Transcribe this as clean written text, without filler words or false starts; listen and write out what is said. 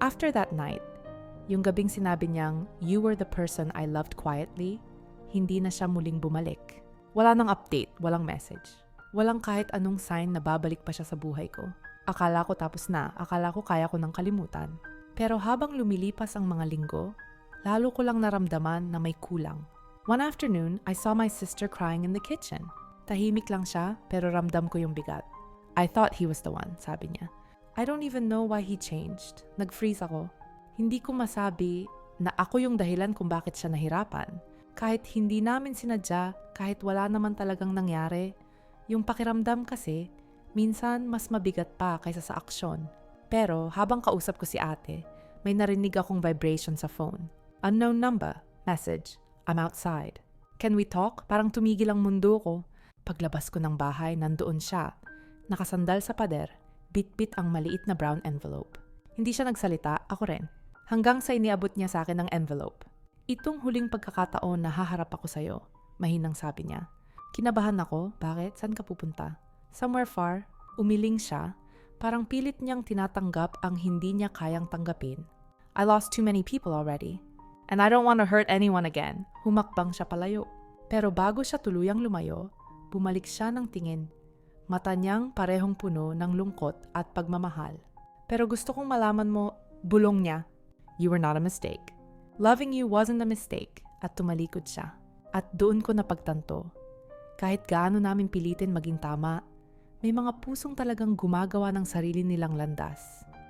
After that night, yung gabing sinabi niyang, "You were the person I loved quietly," hindi na siya muling bumalik. Wala nang update, walang message. Walang kahit anong sign na babalik pa siya sa buhay ko. Akala ko tapos na, akala ko kaya ko nang kalimutan. Pero habang lumilipas ang mga linggo, lalo ko lang naramdaman na may kulang. One afternoon, I saw my sister crying in the kitchen. Tahimik lang siya, pero ramdam ko yung bigat. I thought he was the one, sabi niya. I don't even know why he changed. Nag-freeze ako. Hindi ko masabi na ako yung dahilan kung bakit siya nahirapan. Kahit hindi namin sinadya, kahit wala naman talagang nangyari, yung pakiramdam kasi, minsan mas mabigat pa kaysa sa aksyon. Pero habang kausap ko si ate, may narinig akong vibration sa phone. Unknown number, message, I'm outside. Can we talk? Parang tumigil ang mundo ko. Paglabas ko ng bahay, nandoon siya. Nakasandal sa pader, bit-bit ang maliit na brown envelope. Hindi siya nagsalita, ako rin. Hanggang sa iniabot niya sa akin ang envelope. Itong huling pagkakataon na haharap ako sa'yo, mahinang sabi niya. Kinabahan ako, bakit? Saan ka pupunta? Somewhere far, umiling siya, parang pilit niyang tinatanggap ang hindi niya kayang tanggapin. I lost too many people already. And I don't want to hurt anyone again. Humakbang siya palayo. Pero bago siya tuluyang lumayo, bumalik siya ng tingin. Mata niyang parehong puno ng lungkot at pagmamahal. Pero gusto kong malaman mo, bulong niya, "You were not a mistake. Loving you wasn't a mistake." At tumalikod siya. At doon ko napagtanto, kahit gaano namin pilitin maging tama, may mga pusong talagang gumagawa ng sarili nilang landas.